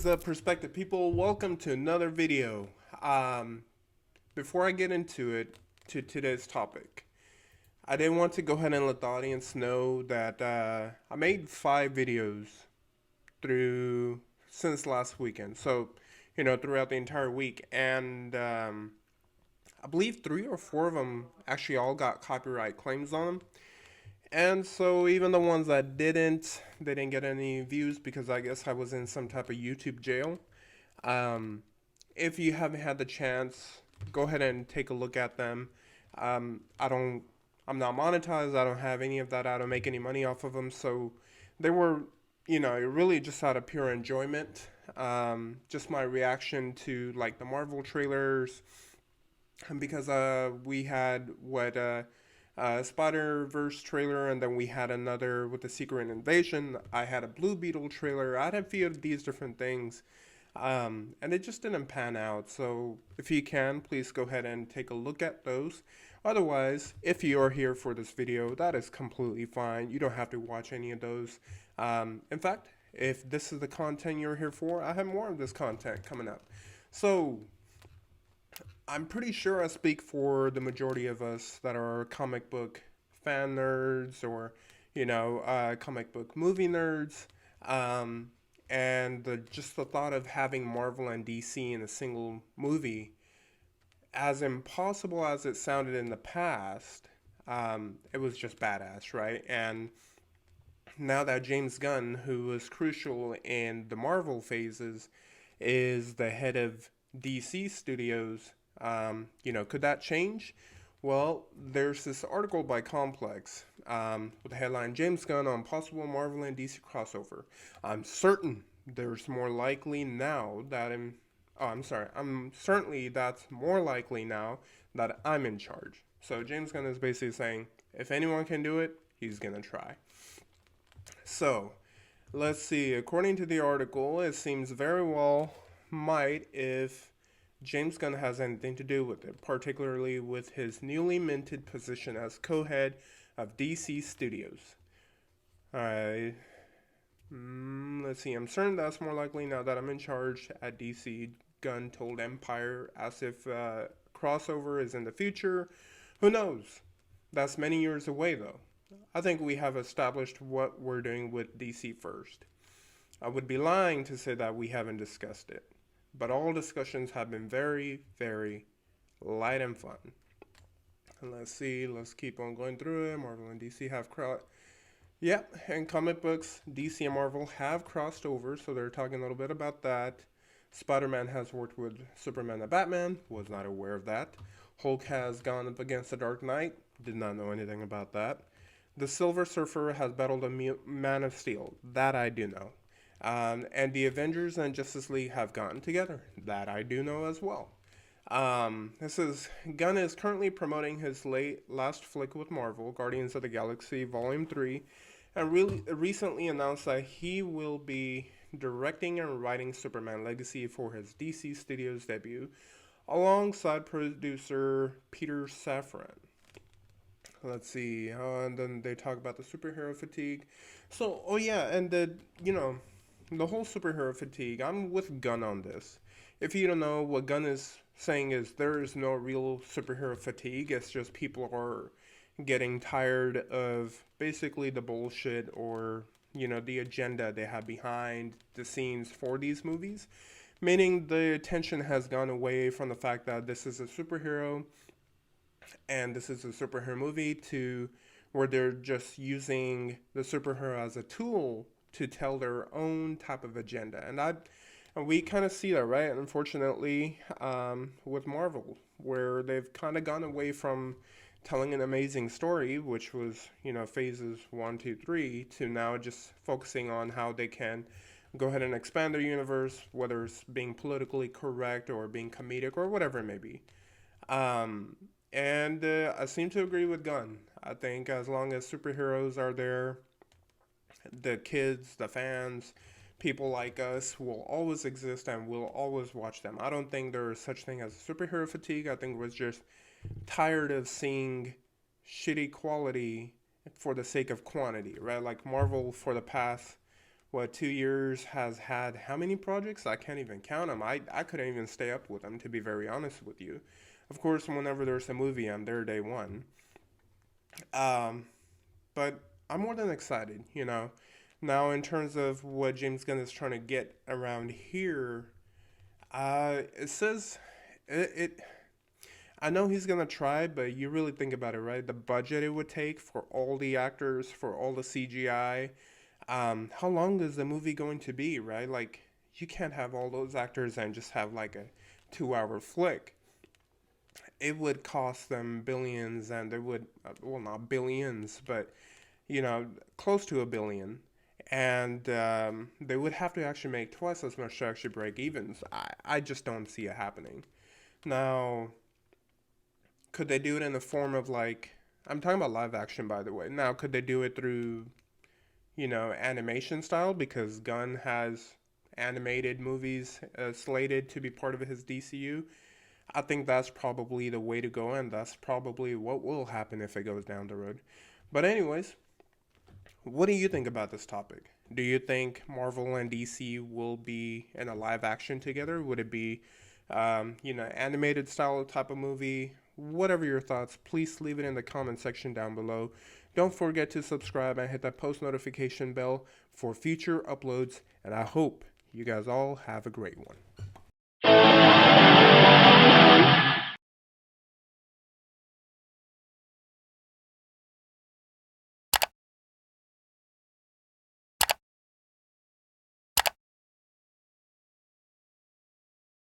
is up, Perspective people? Welcome to another video. Before I get into it, to today's topic, I did want to go ahead and let the audience know that I made 5 videos through since last weekend. So, throughout the entire week, and I believe 3 or 4 of them actually all got copyright claims on them. And so even the ones that they didn't get any views because I guess I was in some type of YouTube jail. Um, if you haven't had the chance, go ahead and take a look at them. I don't, I'm not monetized. I don't have any of that. I don't make any money off of them. So they were, really just out of pure enjoyment. Just my reaction to like the Marvel trailers, and because we had Spider Verse trailer, and then we had another with the Secret Invasion. I had a Blue Beetle trailer. I had a few of these different things, and it just didn't pan out. So if you can, please go ahead and take a look at those. Otherwise, if you are here for this video, that is completely fine. You don't have to watch any of those. In fact, if this is the content you're here for, I have more of this content coming up. So I'm pretty sure I speak for the majority of us that are comic book fan nerds or, comic book movie nerds. Um, and just the thought of having Marvel and DC in a single movie, as impossible as it sounded in the past, it was just badass, right? And now that James Gunn, who was crucial in the Marvel phases, is the head of DC Studios, could that change? Well, there's this article by Complex with the headline James Gunn on possible Marvel and DC crossover. I'm certain there's more likely now that I'm certainly that's more likely now that I'm in charge. So James Gunn is basically saying if anyone can do it, he's gonna try. So let's see. According to the article, it seems very well might if James Gunn has anything to do with it, particularly with his newly minted position as co-head of DC Studios. Alright, let's see. I'm certain that's more likely now that I'm in charge at DC. Gunn told Empire as if crossover is in the future. Who knows? That's many years away though. I think we have established what we're doing with DC first. I would be lying to say that we haven't discussed it, but all discussions have been very, very light and fun. And let's see, let's keep on going through it. Marvel and DC have Yep, and comic books, DC and Marvel have crossed over, so they're talking a little bit about that. Spider-Man has worked with Superman and Batman, was not aware of that. Hulk has gone up against the Dark Knight, did not know anything about that. The Silver Surfer has battled a Man of Steel, that I do know. And the Avengers and Justice League have gotten together. That I do know as well. This is Gunn is currently promoting his last flick with Marvel, Guardians of the Galaxy Volume 3, and recently announced that he will be directing and writing Superman Legacy for his DC Studios debut, alongside producer Peter Safran. Let's see, and then they talk about the superhero fatigue. So, oh yeah, and the whole superhero fatigue, I'm with Gunn on this. If you don't know, what Gunn is saying is there is no real superhero fatigue. It's just people are getting tired of basically the bullshit or, the agenda they have behind the scenes for these movies. Meaning the attention has gone away from the fact that this is a superhero and this is a superhero movie to where they're just using the superhero as a tool to tell their own type of agenda. And we kind of see that, right? Unfortunately, with Marvel, where they've kind of gone away from telling an amazing story, which was, phases 1, 2, 3, to now just focusing on how they can go ahead and expand their universe, whether it's being politically correct or being comedic or whatever it may be. And I seem to agree with Gunn. I think as long as superheroes are there, the kids, the fans, people like us will always exist and will always watch them. I don't think there is such thing as superhero fatigue. I think we're just tired of seeing shitty quality for the sake of quantity, right? Like Marvel for the past, what, 2 years has had how many projects? I can't even count them. I couldn't even stay up with them, to be very honest with you. Of course, whenever there's a movie, I'm there day one. Um, but I'm more than excited, you know. Now, in terms of what James Gunn is trying to get around here, it says it. I know he's gonna try, but you really think about it, right? The budget it would take for all the actors, for all the CGI. How long is the movie going to be, right? Like, you can't have all those actors and just have like a 2 hour flick. It would cost them billions, and they would, well, not billions, but close to a billion. And they would have to actually make twice as much to actually break even. So I just don't see it happening. Now, could they do it in the form of like, I'm talking about live action, by the way. Now, could they do it through, animation style? Because Gunn has animated movies slated to be part of his DCU. I think that's probably the way to go, and that's probably what will happen if it goes down the road. But, anyways, what do you think about this topic? Do you think Marvel and DC will be in a live action together? Would it be, animated style type of movie? Whatever your thoughts, please leave it in the comment section down below. Don't forget to subscribe and hit that post notification bell for future uploads. And I hope you guys all have a great one.